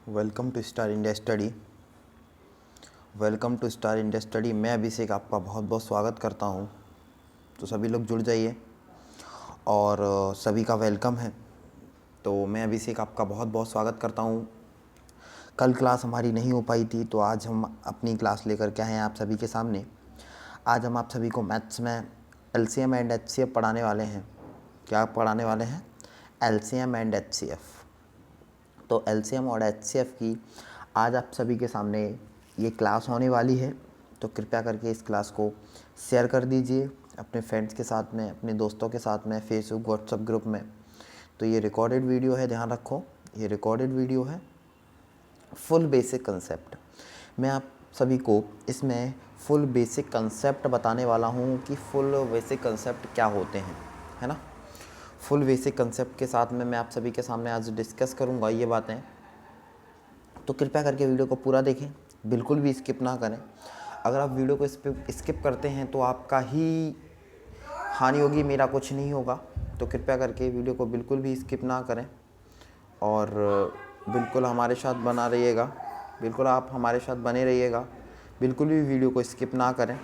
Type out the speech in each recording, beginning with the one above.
Welcome to Star India study. Welcome to Star India study. मैं अभिषेक आपका बहुत बहुत स्वागत करता हूं। तो सभी लोग जुड़ जाइए और सभी का वेलकम है। तो मैं अभिषेक आपका बहुत बहुत स्वागत करता हूं। कल क्लास हमारी नहीं हो पाई थी, तो आज हम अपनी क्लास लेकर के आए हैं आप सभी के सामने। आज हम आप सभी को मैथ्स में एलसीएम एंड एचसीएफ पढ़ाने वाले हैं। क्या पढ़ाने वाले हैं? LCM and HCF. तो एलसीएम और एचसीएफ की आज आप सभी के सामने ये क्लास होने वाली है। तो कृपया करके इस क्लास को शेयर कर दीजिए अपने फ्रेंड्स के साथ में, अपने दोस्तों के साथ में, फेसबुक व्हाट्सएप ग्रुप में। तो ये रिकॉर्डेड वीडियो है, ध्यान रखो, ये रिकॉर्डेड वीडियो है। फुल बेसिक कंसेप्ट मैं आप सभी को इसमें फुल बेसिक कंसेप्ट बताने वाला हूँ कि फुल बेसिक कंसेप्ट क्या होते हैं, है ना। फुल बेसिक कंसेप्ट के साथ में मैं आप सभी के सामने आज डिस्कस करूंगा ये बातें। तो कृपया करके वीडियो को पूरा देखें, बिल्कुल भी स्किप ना करें। अगर आप वीडियो को स्किप करते हैं तो आपका ही हानि होगी, मेरा कुछ नहीं होगा। तो कृपया करके वीडियो को बिल्कुल भी स्किप ना करें और बिल्कुल हमारे साथ बना रहिएगा। बिल्कुल आप हमारे साथ बने रहिएगा, बिल्कुल भी वीडियो को स्किप ना करें।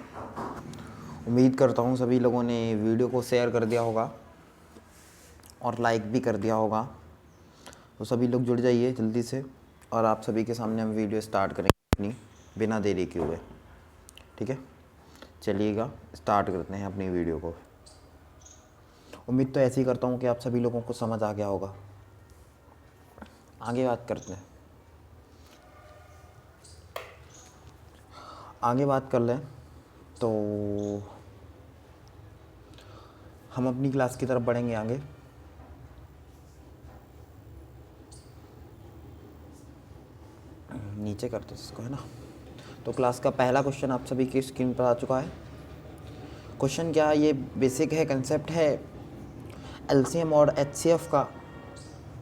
उम्मीद करता हूँ सभी लोगों ने वीडियो को शेयर कर दिया होगा और लाइक भी कर दिया होगा। तो सभी लोग जुड़ जाइए जल्दी से और आप सभी के सामने हम वीडियो स्टार्ट करेंगे अपनी बिना देरी के हुए। ठीक है, चलिएगा स्टार्ट करते हैं अपनी वीडियो को। उम्मीद तो ऐसी करता हूँ कि आप सभी लोगों को समझ आ गया होगा। आगे बात करते हैं, आगे बात कर लें तो हम अपनी क्लास की तरफ बढ़ेंगे आगे। नीचे करते इसको, है ना। तो क्लास का पहला क्वेश्चन आप सभी की स्क्रीन पर आ चुका है। क्वेश्चन क्या है? ये बेसिक है, कंसेप्ट है एलसीएम और एचसीएफ का।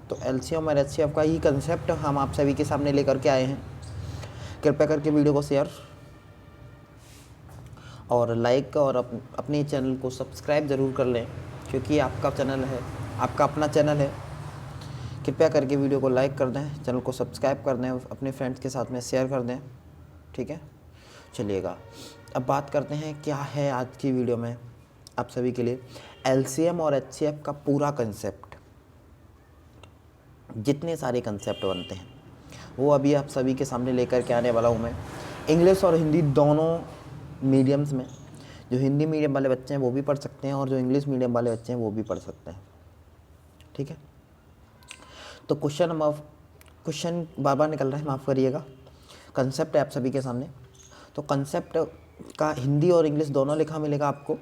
तो एलसीएम और एचसीएफ का ही कंसेप्ट हम आप सभी के सामने लेकर के आए हैं। कृपया करके वीडियो को शेयर और लाइक और अपने चैनल को सब्सक्राइब ज़रूर कर लें, क्योंकि आपका चैनल है, आपका अपना चैनल है। कृपया करके वीडियो को लाइक कर दें, चैनल को सब्सक्राइब कर दें, अपने फ्रेंड्स के साथ में शेयर कर दें। ठीक है, चलिएगा अब बात करते हैं क्या है आज की वीडियो में आप सभी के लिए एलसीएम और एचसीएफ का पूरा कंसेप्ट। जितने सारे कंसेप्ट बनते हैं वो अभी आप सभी के सामने लेकर के आने वाला हूँ मैं, इंग्लिश और हिंदी दोनों मीडियम्स में। जो हिंदी मीडियम वाले बच्चे हैं वो भी पढ़ सकते हैं और जो इंग्लिश मीडियम वाले बच्चे हैं वो भी पढ़ सकते हैं। ठीक है, तो क्वेश्चन बार बार निकल रहा है, माफ़ करिएगा। कंसेप्ट है आप सभी के सामने। तो कंसेप्ट का हिंदी और इंग्लिश दोनों लिखा मिलेगा आपको।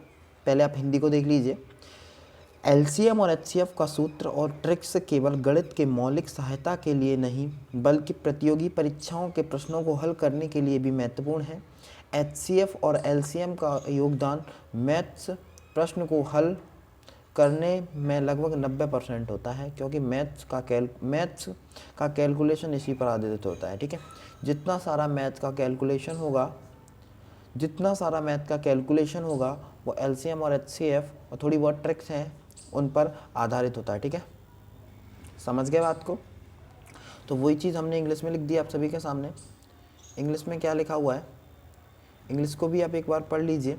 पहले आप हिंदी को देख लीजिए। एलसीएम और एचसीएफ का सूत्र और ट्रिक्स केवल गणित के मौलिक सहायता के लिए नहीं बल्कि प्रतियोगी परीक्षाओं के प्रश्नों को हल करने के लिए भी महत्वपूर्ण है। एचसीएफ और एलसीएम का योगदान मैथ्स प्रश्न को हल करने में लगभग 90% होता है, क्योंकि मैथ्स का कैलकुलेशन इसी पर आधारित होता है। ठीक है, जितना सारा मैथ का कैलकुलेशन होगा वो एलसीएम और एचसीएफ और थोड़ी बहुत ट्रिक्स हैं उन पर आधारित होता है। ठीक है, समझ गए बात को। तो वही चीज़ हमने इंग्लिश में लिख दी आप सभी के सामने। इंग्लिश में क्या लिखा हुआ है, इंग्लिश को भी आप एक बार पढ़ लीजिए।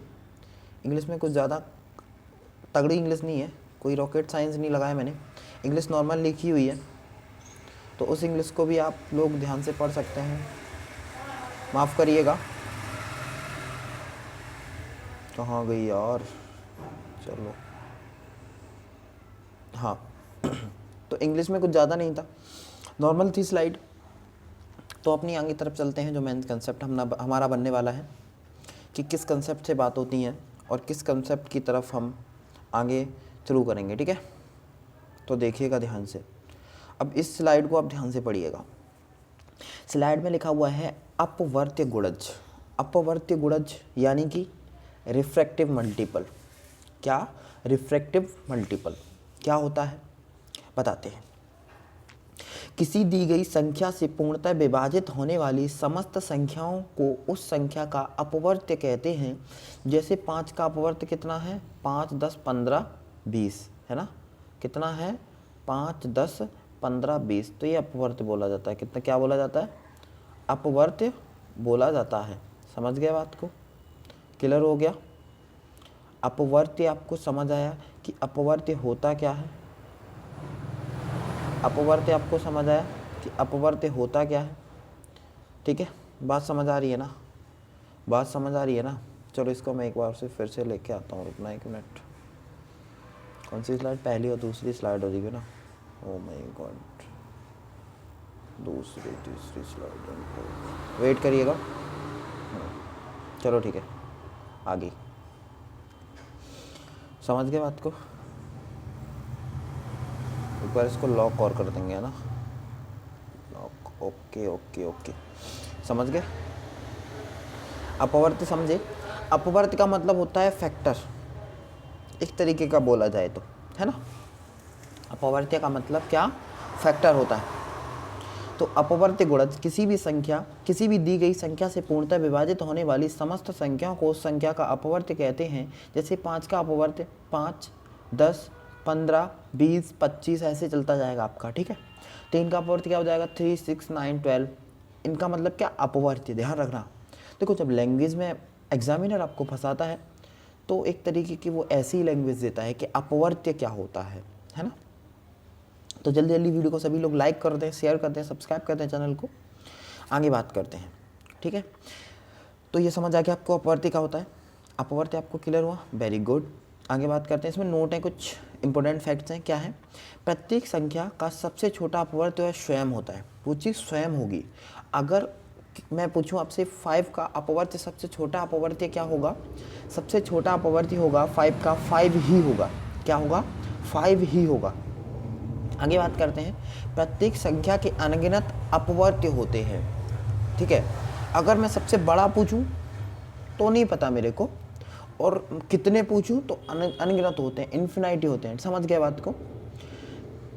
इंग्लिश में कुछ ज़्यादा तगड़ी इंग्लिश नहीं है, कोई रॉकेट साइंस नहीं लगाया मैंने, इंग्लिश नॉर्मल लिखी हुई है। तो उस इंग्लिश को भी आप लोग ध्यान से पढ़ सकते हैं। माफ़ करिएगा, कहाँ गई यार, चलो हाँ। तो इंग्लिश में कुछ ज़्यादा नहीं था, नॉर्मल थी स्लाइड। तो अपनी आगे तरफ चलते हैं। जो मेन कंसेप्ट हमारा बनने वाला है कि किस कंसेप्ट से बात होती है और किस कंसेप्ट की तरफ हम आगे शुरू करेंगे। ठीक है, तो देखिएगा ध्यान से। अब इस स्लाइड को आप ध्यान से पढ़िएगा। स्लाइड में लिखा हुआ है अपवर्त्य गुणज। अपवर्त्य गुणज यानी कि रिफ्रैक्टिव मल्टीपल। क्या रिफ्रैक्टिव मल्टीपल क्या होता है बताते हैं। किसी दी गई संख्या से पूर्णतः विभाजित होने वाली समस्त संख्याओं को उस संख्या का अपवर्त्य कहते हैं। जैसे 5 का अपवर्त्य कितना है? 5, 10, 15, 20 है ना। कितना है? 5, 10, 15, 20, तो ये अपवर्त्य बोला जाता है। कितना क्या बोला जाता है? अपवर्त्य बोला जाता है। समझ गए बात को? क्लियर हो गया? अपवर्त्य आपको समझ आया कि अपवर्त्य होता क्या है? अपवर्त्य आपको समझ आया कि अपवर्त्य होता क्या है? ठीक है, बात समझ आ रही है ना? बात समझ आ रही है ना? चलो इसको मैं एक बार से फिर से लेके आता हूँ, रुकना 1 मिनट। कौन सी स्लाइड? पहली और दूसरी स्लाइड हो रही है ना? ओ माय गॉड, दूसरी तीसरी स्लाइड, वेट करिएगा। चलो ठीक है, आगे समझ गए बात को? एक बार इसको लॉक और कर देंगे, है ना? लॉक, ओके ओके ओके, समझ गए? अपवर्त्य समझे? अपवर्त्य का मतलब होता है फैक्टर, एक तरीके का बोला जाए तो, है ना? अपवर्त्य का मतलब क्या? फैक्टर होता है। तो अपवर्त्य गुणज किसी भी संख्या, किसी भी दी गई संख्या से पूर्णतः विभाजित होने वाली समस्त संख्याओं को उस संख्या का अपवर्त्य कहते हैं। जैसे 5 का अपवर्त्य 5, 10, 15, 20, 25 ऐसे चलता जाएगा आपका, ठीक है? 3 का अपवर्त्य क्या हो जाएगा? 3, 6, 9, 12। इनका मतलब क्या? अपवर्त्य। ध्यान रखना, देखो जब लैंग्वेज में एग्जामिनर आपको फंसाता है तो एक तरीके की वो ऐसी लैंग्वेज देता है कि अपवर्त्य क्या होता है ना? तो जल्दी जल्दी वीडियो को सभी लोग लाइक कर दें, शेयर कर दें, सब्सक्राइब कर दें चैनल को। आगे बात करते हैं, ठीक है? तो ये समझ आ गया आपको अपवर्त्य क्या होता है? अपवर्त्य आपको क्लियर हुआ? Very good. आगे बात करते हैं, इसमें नोट है, कुछ इंपॉर्टेंट फैक्ट्स हैं। क्या है? प्रत्येक संख्या का सबसे छोटा अपवर्त्य वह स्वयं होता है। वो चीज़ स्वयं होगी। अगर मैं पूछूं आपसे 5 का अपवर्त्य, सबसे छोटा अपवर्त्य क्या होगा? सबसे छोटा अपवर्त्य होगा 5 का 5 ही होगा। क्या होगा? 5 ही होगा। आगे बात करते हैं, प्रत्येक संख्या के अनगिनत अपवर्त्य होते हैं, ठीक है? अगर मैं सबसे बड़ा पूछूं तो नहीं पता मेरे को, और कितने पूछूं तो अनगिनत होते हैं, इन्फिनिटी होते हैं। समझ गए बात को?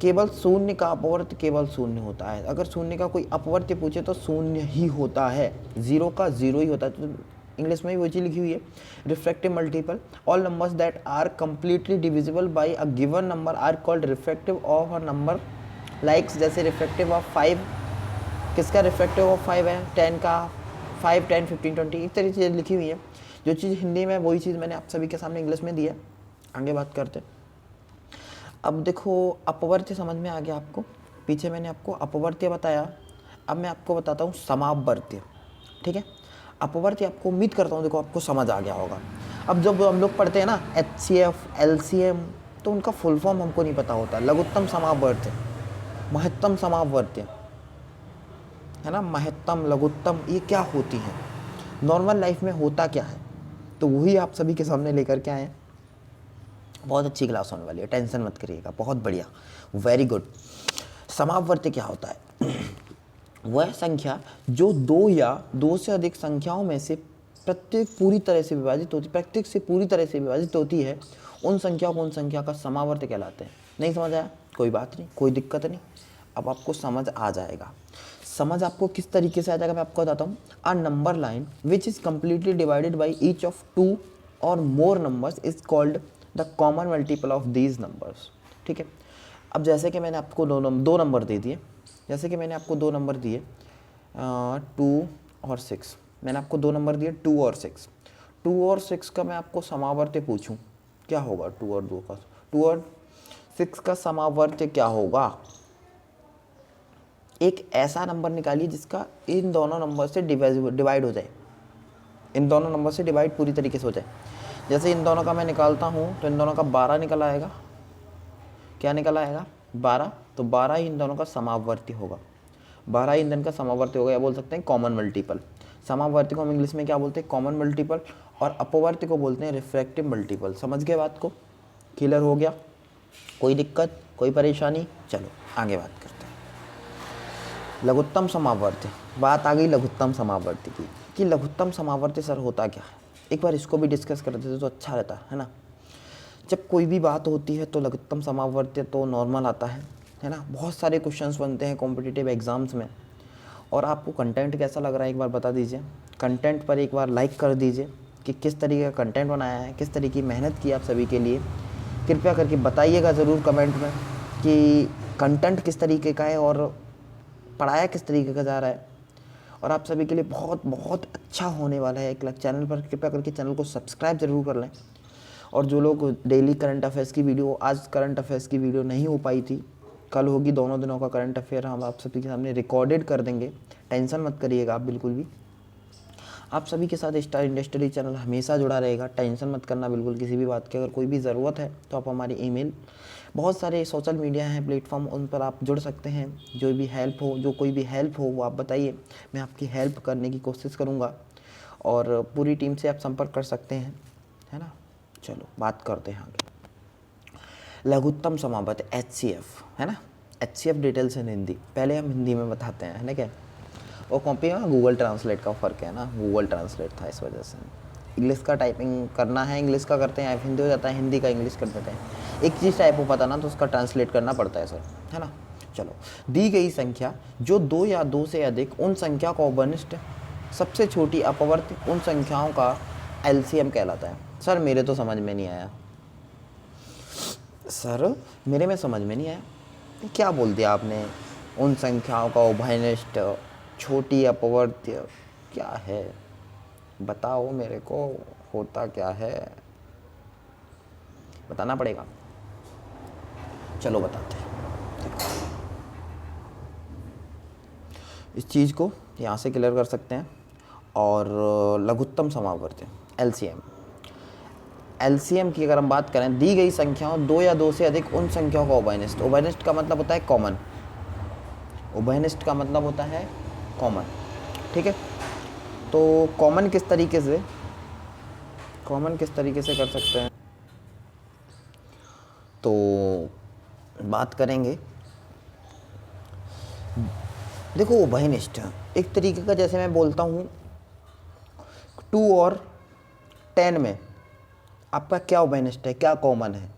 केवल शून्य का अपवर्त्य केवल शून्य होता है। अगर शून्य का कोई अपवर्त्य पूछे तो शून्य ही होता है, 0 का 0 ही होता है। तो इंग्लिश में भी वो चीज़ लिखी हुई है, refractive multiple. All numbers that are completely divisible by a given number are called refractive of a number. Likes जैसे रिफ्रैक्टिव ऑफ 5, किसका रिफ्रैक्टिव ऑफ 5 है? 10 का 5, 10, 15, 20, एक तरीके से लिखी हुई है। जो चीज़ हिंदी में वही चीज़ मैंने आप सभी के सामने इंग्लिश में दी है। आगे बात करते हैं। अब देखो अपवर्त्य समझ में आ गया आपको। पीछे मैंने आपको अपवर्त्य बताया, अब मैं आपको बताता हूँ समापवर्त्य, ठीक है? अपवर्त्य आपको उम्मीद करता हूँ देखो आपको समझ आ गया होगा। अब जब हम लोग पढ़ते हैं ना HCF, LCM, तो उनका फुल फॉर्म हमको नहीं पता होता। लघुत्तम समापवर्त्य, महत्तम समापवर्त्य, है ना? महत्तम, लघुत्तम, ये क्या होती हैं? नॉर्मल लाइफ में होता क्या है? तो वही आप सभी के सामने लेकर के आए। बहुत अच्छी क्लास होने वाली है, टेंशन मत करिएगा। बहुत बढ़िया, वेरी गुड। समापवर्त्य क्या होता है? वह संख्या जो 2 या 2 से अधिक संख्याओं में से प्रत्येक पूरी तरह से विभाजित होती, प्रत्येक से पूरी तरह से विभाजित होती है, उन संख्याओं को उन संख्या का समापवर्त्य कहलाते हैं। नहीं समझ आया? कोई बात नहीं, कोई दिक्कत नहीं, अब आपको समझ आ जाएगा। समझ आपको किस तरीके से आ जाएगा मैं आपको बताता हूँ। A number line which is completely divided by each of 2 और मोर numbers is called the common multiple of these numbers, ठीक है? अब जैसे कि मैंने आपको दो नंबर दे दिए, जैसे कि मैंने आपको 2 नंबर दिए 2 और 6, मैंने आपको 2 नंबर दिए 2 और 6। 2 और 6 का मैं आपको समापवर्त्य पूछूं, क्या होगा? 2 और 2 का, 2 और 6 का समापवर्त्य क्या होगा? एक ऐसा नंबर निकालिए जिसका इन दोनों नंबर से डिवाइड हो जाए, इन दोनों नंबर से डिवाइड पूरी तरीके से हो जाए। जैसे इन दोनों का मैं निकालता हूँ तो इन दोनों का 12 निकल आएगा। क्या निकल आएगा? 12। तो 12 ही इन दोनों का समापवर्ती होगा, 12 ही इन दोनों का समापवर्ती होगा, या बोल सकते हैं कॉमन मल्टीपल। समापवर्ती को हम इंग्लिश में क्या बोलते हैं? Common multiple. और अपवर्ती को बोलते हैं रिफ्रैक्टिव मल्टीपल। समझ गए बात को? क्लियर हो गया? कोई दिक्कत, कोई परेशानी? चलो आगे बात करते हैं। लघुत्तम समापवर्ती, बात आ गई लघुत्तम समापवर्ती की, कि लघुत्तम समापवर्ती सर होता क्या है? एक बार इसको भी डिस्कस कर देते तो अच्छा रहता है ना? जब कोई भी बात होती है तो लघुत्तम समापवर्त्य तो नॉर्मल आता है ना? बहुत सारे क्वेश्चंस बनते हैं कॉम्पिटिटिव एग्जाम्स में। और आपको कंटेंट कैसा लग रहा है एक बार बता दीजिए। कंटेंट पर एक बार लाइक कर दीजिए कि किस तरीके का कंटेंट बनाया है, किस तरीके की मेहनत की आप सभी के लिए। कृपया करके बताइएगा ज़रूर कमेंट में कि कंटेंट किस तरीके का है और पढ़ाया किस तरीके का जा रहा है, और आप सभी के लिए बहुत बहुत अच्छा होने वाला है। एक चैनल पर कृपया करके चैनल को सब्सक्राइब जरूर कर लें। और जो लोग डेली करंट अफेयर्स की वीडियो, आज करंट अफेयर्स की वीडियो नहीं हो पाई थी, कल होगी, दोनों दिनों का करंट अफेयर हम आप सभी के सामने रिकॉर्डेड कर देंगे, टेंशन मत करिएगा आप बिल्कुल भी। आप सभी के साथ स्टार इंडस्ट्री चैनल हमेशा जुड़ा रहेगा, टेंशन मत करना बिल्कुल किसी भी बात की। अगर कोई भी ज़रूरत है तो आप हमारी ईमेल, बहुत सारे सोशल मीडिया हैं प्लेटफॉर्म, उन पर आप जुड़ सकते हैं। जो भी हेल्प हो, जो कोई भी हेल्प हो वो आप बताइए, मैं आपकी हेल्प करने की कोशिश करूँगा। और पूरी टीम से आप संपर्क कर सकते हैं, है ना। चलो बात करते हैं आगे। लघुत्तम समापत HCF, है ना। HCF डिटेल्स इन हिंदी, पहले हम हिंदी में बताते हैं, है ना। क्या वो कॉपी में गूगल ट्रांसलेट का फ़र्क है ना, गूगल ट्रांसलेट था इस वजह से। इंग्लिश का टाइपिंग करना है इंग्लिश का करते हैं, हिंदी हो जाता है हिंदी का इंग्लिश कर देते हैं। एक चीज़ टाइप हो पता ना तो उसका ट्रांसलेट करना पड़ता है सर, है ना। चलो, दी गई संख्या जो 2 या 2 से अधिक उन संख्या का उपनिष्ठ सबसे छोटी अपवर्त उन संख्याओं का LCM कहलाता है। सर मेरे तो समझ में नहीं आया, सर मेरे में समझ में नहीं आया, क्या बोल दिया आपने। उन संख्याओं का उभयनिष्ठ छोटी अपवर्त्य क्या है, बताओ मेरे को, होता क्या है, बताना पड़ेगा। चलो बताते हैं। इस चीज़ को यहाँ से क्लियर कर सकते हैं। और लघुत्तम समावर्त्य LCM की अगर हम बात करें, दी गई संख्याओं 2 या 2 से अधिक उन संख्याओं का उभयनिष्ठ। उभयनिष्ठ का मतलब होता है कॉमन, उभयनिष्ठ का मतलब होता है कॉमन, ठीक है। तो कॉमन किस तरीके से कर सकते हैं, तो बात करेंगे। देखो उभयनिष्ठ एक तरीके का, जैसे मैं बोलता हूँ 2 और 10 में आपका क्या उभयनिष्ठ है, क्या कॉमन है।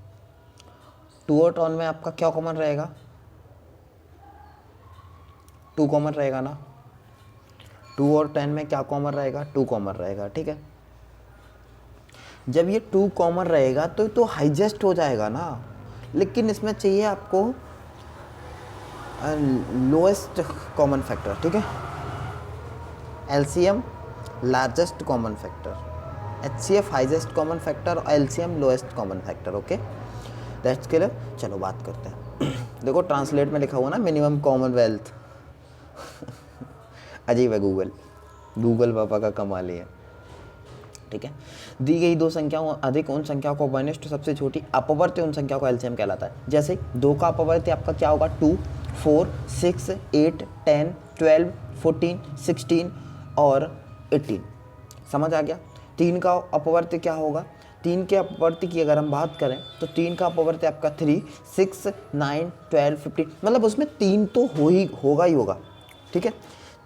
2 और 10 में आपका क्या कॉमन रहेगा, 2 कॉमन रहेगा ना। 2 और 10 में क्या कॉमन रहेगा, 2 कॉमन रहेगा, ठीक है। जब ये 2 कॉमन रहेगा तो हाइजेस्ट हो जाएगा ना, लेकिन इसमें चाहिए आपको लोएस्ट कॉमन फैक्टर, ठीक है। LCM largest common factor, HCF highest common factor और LCM lowest common factor, okay that's clear. चलो बात करते हैं। देखो ट्रांसलेट में लिखा हुआ ना मिनिमम कॉमनवेल्थ। अजीब है, गूगल पापा का कमाल ही है, ठीक है। दी गई 2 संख्याओं अधिक उन संख्याओं को उभयनिष्ठ सबसे छोटी अपवर्त्य उन संख्याओं का LCM कहलाता है। जैसे 2 का अपवर्त्य आपका क्या होगा, 2, 4, 6, 8, 10, 12, 14, 16 और 18, समझ आ गया। 3 का अपवर्त्य क्या होगा, 3 के अपवर्त्य की अगर हम बात करें तो 3 का अपवर्त्य आपका 3, 6, 9, 12, 15, मतलब उसमें 3 तो होगा ही होगा, ठीक है,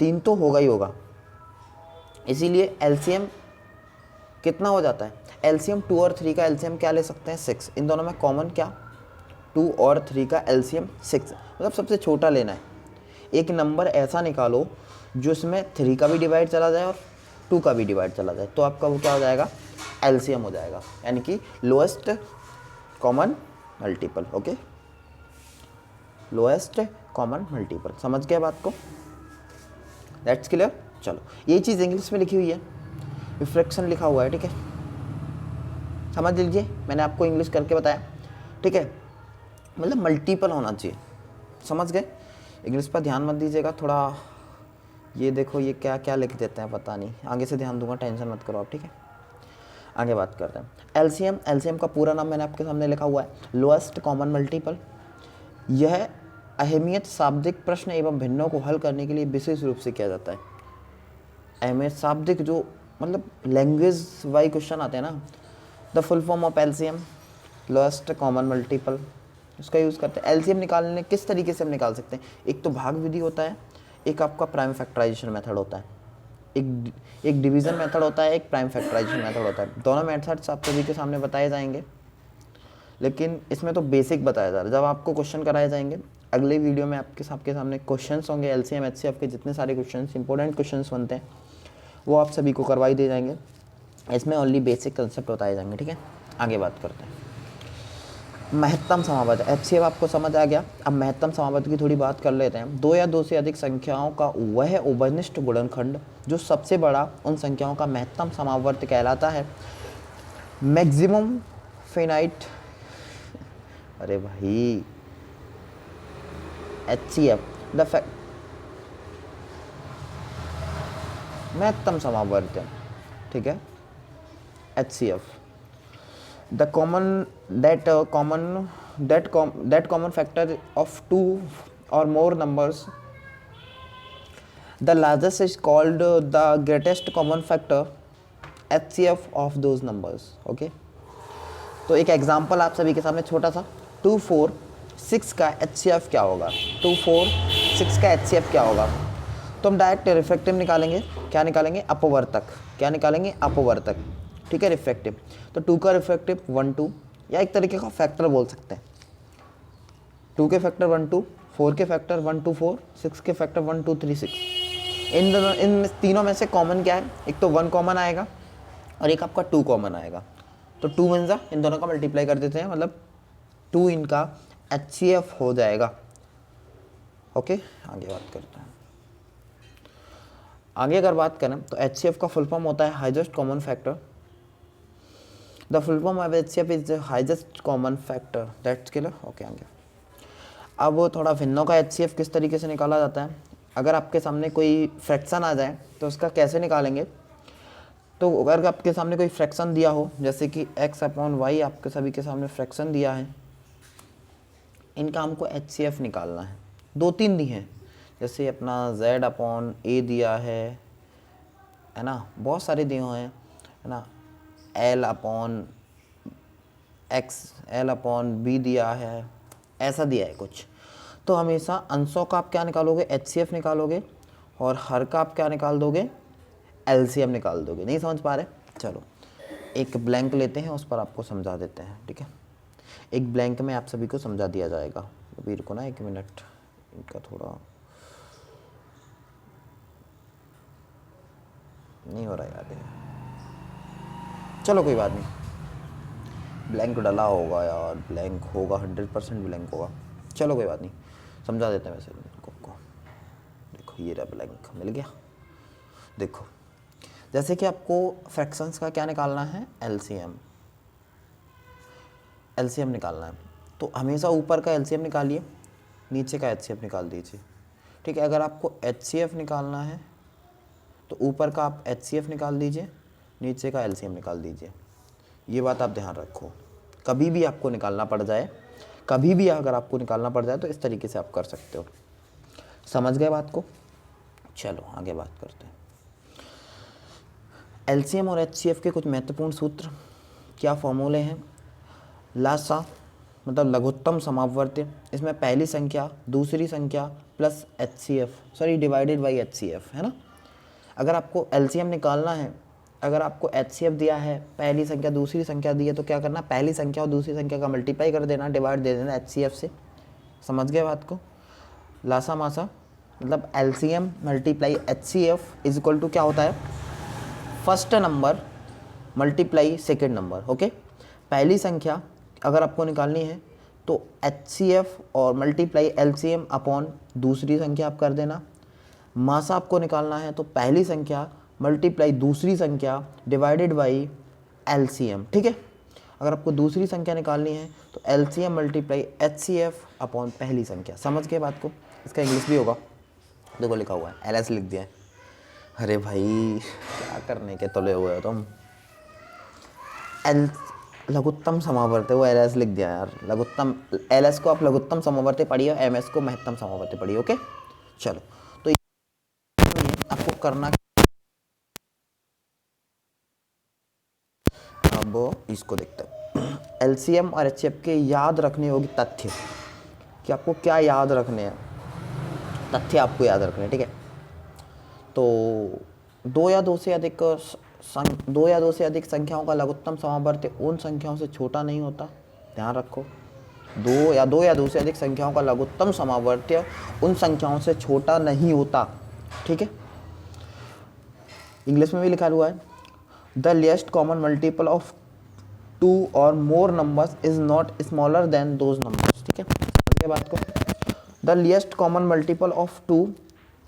3 तो होगा ही होगा। इसीलिए LCM कितना हो जाता है, LCM 2 और 3 का LCM क्या ले सकते हैं, 6। इन दोनों में कॉमन क्या, 2 और 3 का LCM 6, मतलब सबसे छोटा लेना है। एक नंबर ऐसा निकालो जो इसमें 3 का भी डिवाइड चला जाए और 2 का भी डिवाइड चला जाए, तो आपका वो क्या हो जाएगा, LCM हो जाएगा, यानी कि lowest common multiple, okay, lowest common multiple. समझ गए बात को, दैट्स क्लियर। चलो ये चीज़ इंग्लिश में लिखी हुई है, रिफ्रैक्शन लिखा हुआ है, ठीक है, समझ लीजिए, मैंने आपको इंग्लिश करके बताया, ठीक है, मतलब मल्टीपल होना चाहिए, समझ गए। इंग्लिश पर ध्यान मत दीजिएगा थोड़ा, ये देखो ये क्या क्या लिख देते हैं पता नहीं, आगे से ध्यान दूंगा, टेंशन मत करो आप, ठीक है। आगे बात करते हैं। LCM का पूरा नाम मैंने आपके सामने लिखा हुआ है, लोएस्ट कॉमन मल्टीपल। यह अहमियत शाब्दिक प्रश्न एवं भिन्नों को हल करने के लिए विशेष रूप से किया जाता है। अहमियत शाब्दिक, जो मतलब लैंग्वेज वाई क्वेश्चन आते हैं ना, the full form of LCM lowest common multiple, उसका यूज़ करते हैं। LCM निकालने किस तरीके से हम निकाल सकते हैं, एक तो भाग विधि होता है, एक आपका प्राइम फैक्टराइजेशन मेथड होता है, एक डिवीज़न मेथड होता है, एक प्राइम फैक्टराइजेशन मेथड होता है। दोनों मेथड्स आप सभी के सामने बताए जाएंगे, लेकिन इसमें तो बेसिक बताया जा रहा है। जब आपको क्वेश्चन कराए जाएंगे अगले वीडियो में आपके सामने क्वेश्चंस होंगे, LCM HCF के जितने सारे क्वेश्चंस इंपॉर्टेंट क्वेश्चंस बनते हैं वो आप सभी को करवाई दे जाएंगे। इसमें ओनली बेसिक कंसेप्ट बताए जाएंगे, ठीक है। आगे बात करते हैं। महत्तम समावर्त, HCF आपको समझ आ गया। अब महत्तम समावर्त की थोड़ी बात कर लेते हैं। दो या दो से अधिक संख्याओं का वह उभयनिष्ठ गुणनखंड जो सबसे बड़ा उन संख्याओं का महत्तम समावर्त कहलाता है। मैक्सिमम फिनाइट, अरे भाई HCF द महत्तम समावर्त, ठीक है, HCF the common factor of two or more numbers, the largest is called the greatest common factor, HCF of those numbers. okay, तो एक एग्जांपल आप सभी के सामने छोटा सा, 2 4 6 का HCF क्या होगा, 2 4 6 का HCF क्या होगा। तो हम डायरेक्ट रिफ्रैक्टिव निकालेंगे, क्या निकालेंगे, अपवर्तक, क्या निकालेंगे, अपवर्तक, ठीक है, रिफ्रैक्टिव। तो 2 का रिफ्रैक्टिव 1 2, या एक तरीके का फैक्टर बोल सकते हैं। 2 के फैक्टर 1 2, 4 के फैक्टर 1 2 4, 6 के फैक्टर 1 2 3 6। इन तीनों में से कॉमन क्या है, एक तो 1 कॉमन आएगा और एक आपका 2 कॉमन आएगा। तो 2 मीन्स इन दोनों का मल्टीप्लाई कर देते हैं, मतलब 2 इनका HCF हो जाएगा। ओके, आगे बात करते हैं। आगे अगर बात करें तो HCF का फुल फॉर्म होता है highest common factor. The full form of HCF is the highest common factor that's clear. Okay, आगे अब थोड़ा भिन्नों का HCF किस तरीके से निकाला जाता है। अगर आपके सामने कोई फ्रैक्शन आ जाए तो उसका कैसे निकालेंगे। तो अगर आपके सामने कोई फ्रैक्शन दिया हो, जैसे कि x/y आपके सभी के सामने फ्रैक्शन दिया है, इनका हमको HCF निकालना है। 2-3 दिए हैं, जैसे अपना z/a दिया है ना, बहुत सारे दिए हुए हैं, है ना, L/b दिया है, ऐसा दिया है कुछ। तो हमेशा अंशों का आप क्या निकालोगे, HCF निकालोगे, और हर का आप क्या निकाल दोगे, LCM निकाल दोगे। नहीं समझ पा रहे, चलो एक ब्लैंक लेते हैं, उस पर आपको समझा देते हैं, ठीक है। एक ब्लैंक में आप सभी को समझा दिया जाएगा। अभी रुको ना 1 मिनट, इनका थोड़ा नहीं हो रहा यार, चलो कोई बात नहीं, ब्लैंक डला होगा यार, ब्लैंक होगा, 100% ब्लैंक होगा। चलो कोई बात नहीं, समझा देते हैं वैसे इनको को। देखो ये रहा ब्लैंक, मिल गया। देखो जैसे कि आपको फ्रैक्शंस का क्या निकालना है, LCM निकालना है। तो हमेशा ऊपर का LCM निकालिए, नीचे का HCF निकाल दीजिए, ठीक है। अगर आपको HCF निकालना है तो ऊपर का आप HCF निकाल दीजिए, नीचे का LCM निकाल दीजिए। ये बात आप ध्यान रखो, कभी भी आपको निकालना पड़ जाए, कभी भी अगर आपको निकालना पड़ जाए तो इस तरीके से आप कर सकते हो। समझ गए बात को। चलो आगे बात करते हैं। LCM और HCF के कुछ महत्वपूर्ण सूत्र, क्या फॉर्मूले हैं। लासा मतलब लघुत्तम समावर्त्य, इसमें पहली संख्या दूसरी संख्या plus HCF divided by HCF, है ना। अगर आपको LCM निकालना है, अगर आपको HCF दिया है, पहली संख्या दूसरी संख्या दी है, तो क्या करना, पहली संख्या और दूसरी संख्या का मल्टीप्लाई कर देना, डिवाइड दे देना HCF से। समझ गए बात को। लासा मासा मतलब LCM multiply HCF is equal to क्या होता है, first number multiply second number. Okay, पहली संख्या अगर आपको निकालनी है तो HCF और मल्टीप्लाई LCM अपॉन दूसरी संख्या आप कर देना। मासा आपको निकालना है तो पहली संख्या मल्टीप्लाई दूसरी संख्या डिवाइडेड बाई LCM, ठीक है। अगर आपको दूसरी संख्या निकालनी है तो LCM मल्टीप्लाई HCF अपॉन पहली संख्या। समझ गए बात को। इसका इंग्लिश भी होगा, देखो लिखा हुआ है, LS लिख दिया है। अरे भाई क्या करने के तुले हुए हो तुम। लघुत्तम समावर्त्य, वो LS लिख दिया यार। लघुत्तम LS को आप लघुत्तम समावर्त्य पढ़िए, MS को महत्तम समावर्त्य पढ़िए। ओके चलो, तो आपको करना, अब इसको देखते हैं। LCM और HCF के याद रखने योग्य तथ्य, कि आपको क्या याद रखने हैं, तथ्य आपको याद रखने हैं, ठीक है। तो दो या दो से अधिक संख्याओं का लघुत्तम समावर्त्य उन संख्याओं से छोटा नहीं होता, ध्यान रखो। दो या दो से अधिक संख्याओं का लघुत्तम समावर्त्य उन संख्याओं से छोटा नहीं होता, ठीक है। इंग्लिश में भी लिखा हुआ है, द लिएस्ट कॉमन मल्टीपल ऑफ 2 और मोर numbers is not smaller than those numbers. ठीक है, समझिए बात को। The least common multiple of 2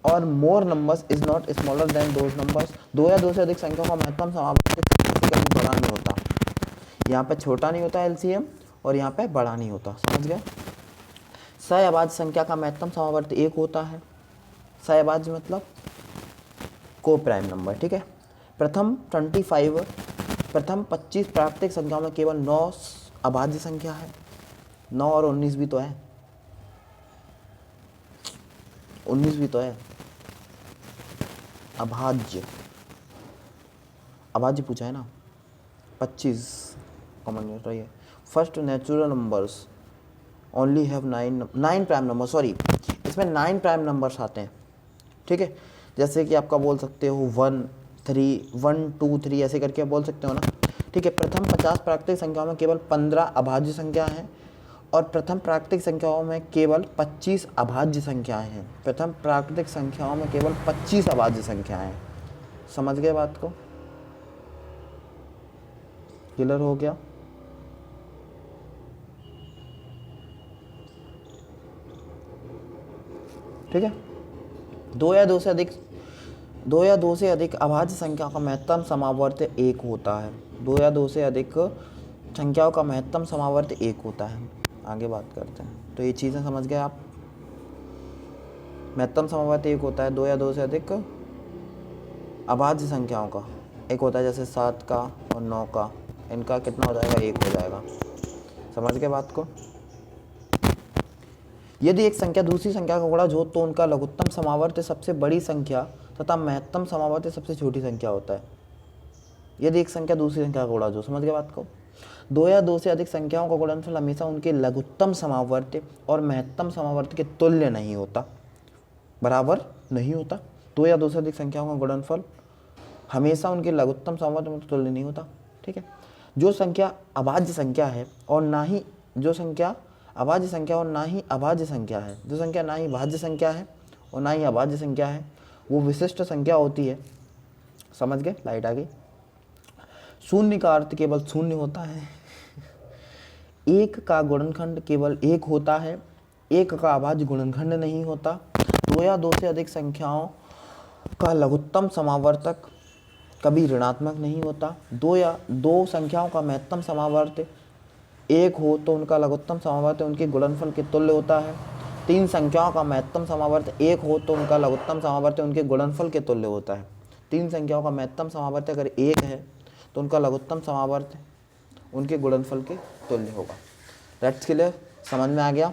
और मोर numbers is not smaller than those numbers. 2 या 2 से अधिक संख्या का महत्तम समावर्त कभी बड़ा नहीं होता। यहाँ पे छोटा नहीं होता एलसीएम और यहाँ पे बड़ा नहीं होता, समझ गए। सहअभाज्य संख्या का महत्तम समावर्त 1 होता है। सहअभाज्य मतलब को प्राइम नंबर। ठीक है, प्रथम 25 प्राकृतिक संख्याओं में केवल 9 अभाज्य संख्या है। 9 और 19 भी तो है, 19 भी तो है। अभाज्य पूछा है ना। 25 कॉमन रही है। First natural numbers only have 9 prime number, sorry इसमें 9 प्राइम नंबर्स आते हैं। ठीक है, जैसे कि आपका बोल सकते हो 1 2 3 ऐसे करके बोल सकते हो ना। ठीक है, प्रथम 50 प्राकृतिक संख्याओं में केवल 15 अभाज्य संख्या हैं और प्रथम प्राकृतिक संख्याओं में केवल 25 अभाज्य संख्याएं हैं। प्रथम प्राकृतिक संख्याओं में केवल 25 अभाज्य संख्याएं हैं। समझ गए बात को? क्लियर हो गया? ठीक है, 2 या 2 से अधिक अभाज्य संख्या का महत्तम समावर्त 1 होता है। 2 या 2 से अधिक संख्याओं का महत्तम समावर्त 1 होता है। आगे बात करते हैं। तो ये चीज़ें समझ गए आप। महत्तम समावर्त 1 होता है 2 या 2 से अधिक अभाज्य संख्याओं का। एक होता है जैसे 7 का और 9 का, इनका कितना हो जाएगा? 1 हो जाएगा। समझ गए बात को? यदि एक संख्या दूसरी संख्या का गुणज हो तो उनका लघुत्तम समावर्त सबसे बड़ी संख्या तथा महत्तम समावर्त सबसे छोटी संख्या होता है। यदि एक संख्या दूसरी संख्या का गुणज हो, समझ गए बात को? 2 या 2 से अधिक संख्याओं का गुणनफल हमेशा उनके लघुत्तम समावर्त और महत्तम समावर्त के तुल्य नहीं होता, बराबर नहीं होता। 2 या 2 से अधिक संख्याओं का गुणनफल हमेशा उनके लघुत्तम समावर्त में तुल्य नहीं होता। ठीक है, जो संख्या अभाज्य संख्या है और ना ही जो संख्या अभाज्य संख्या और ना ही अभाज्य संख्या है, जो संख्या ना ही भाज्य संख्या है और ना ही अभाज्य संख्या है, वो विशिष्ट संख्या होती है। समझ गए? लाइट आ गई। शून्य का अर्थ केवल शून्य होता है। 1 का गुणनखंड केवल 1 होता है। 1 का अभाज्य गुणनखंड नहीं होता। 2 या 2 से अधिक संख्याओं का लघुत्तम समावर्तक कभी ऋणात्मक नहीं होता। 2 या 2 संख्याओं का महत्तम समावर्त 1 हो तो उनका लघुत्तम समावर्त उनके गुणनफल के तुल्य होता है। 3 संख्याओं का महत्तम समावर्त 1 हो तो उनका लघुत्तम समावर्त उनके गुणनफल के तुल्य होता है। 3 संख्याओं का महत्तम समावर्त अगर 1 है तो उनका लघुत्तम समावर्त उनके गुणनफल के तुल्य होगा। That's clear? समझ में आ गया?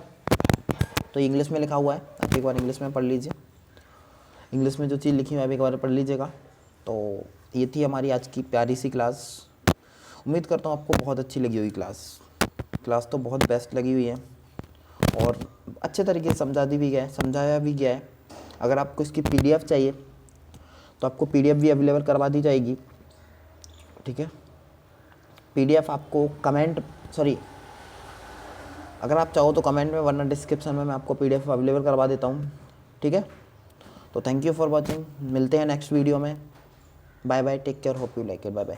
तो इंग्लिश में लिखा हुआ है, आप एक बार इंग्लिश में पढ़ लीजिए। इंग्लिश में जो चीज़ लिखी हुई है आप एक बार पढ़ लीजिएगा। तो ये थी हमारी आज की प्यारी सी क्लास। उम्मीद करता हूँ आपको बहुत अच्छी लगी होगी क्लास तो बहुत बेस्ट लगी हुई है और अच्छे तरीके से समझाया भी गया है। अगर आपको इसकी PDF चाहिए तो आपको PDF भी अवेलेबल करवा दी जाएगी। ठीक है, PDF आपको अगर आप चाहो तो कमेंट में, वरना डिस्क्रिप्शन में मैं आपको PDF अवेलेबल करवा देता हूँ। ठीक है, तो थैंक यू फॉर वॉचिंग। मिलते हैं नेक्स्ट वीडियो में। Bye bye, take care, hope you like it. Bye bye.